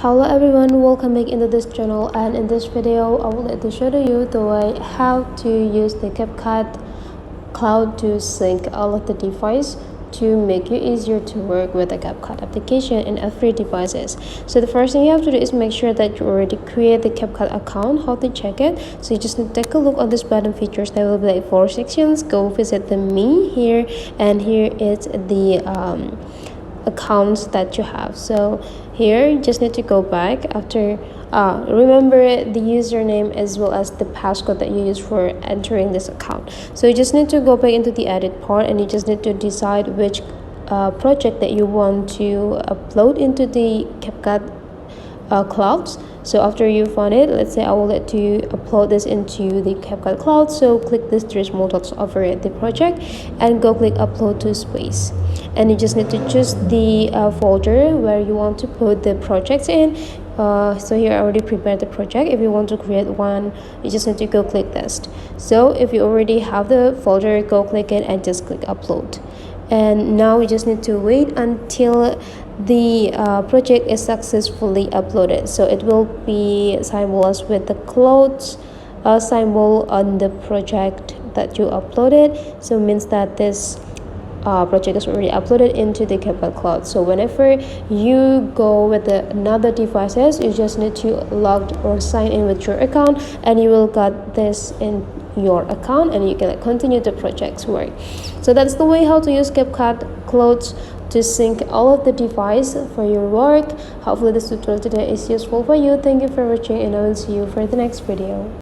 Hello everyone, welcome back into this channel, and in this video I would like to show you the way how to use the CapCut cloud to sync all of the devices to make it easier to work with the CapCut application in every devices. So the first thing you have to do is make sure that you already create the CapCut account. How to check it? So you just need to take a look on this button features. There will be like 4 sections. Go visit the me here, and here is the accounts that you have. So here you just need to go back after remember the username as well as the passcode that you use for entering this account. So you just need to go back into the edit part, and you just need to decide which project that you want to upload into the CapCut clouds. So after you find it, let's say I will let you upload this into the CapCut cloud. So click this 3 small dots over the project and go click upload to space, and you just need to choose the folder where you want to put the projects in. So here I already prepared the project. If you want to create one, you just need to go click this. So if you already have the folder, go click it and just click upload. And now we just need to wait until the project is successfully uploaded. So it will be symbolized with the clouds symbol on the project that you uploaded. So it means that this project is already uploaded into the CapCut cloud. So whenever you go with another devices, you just need to log or sign in with your account, and you will get this in your account, and you can continue the project's work. So that's the way how to use CapCut clouds to sync all of the device for your work. Hopefully this tutorial today is useful for you. Thank you for watching, and I will see you for the next video.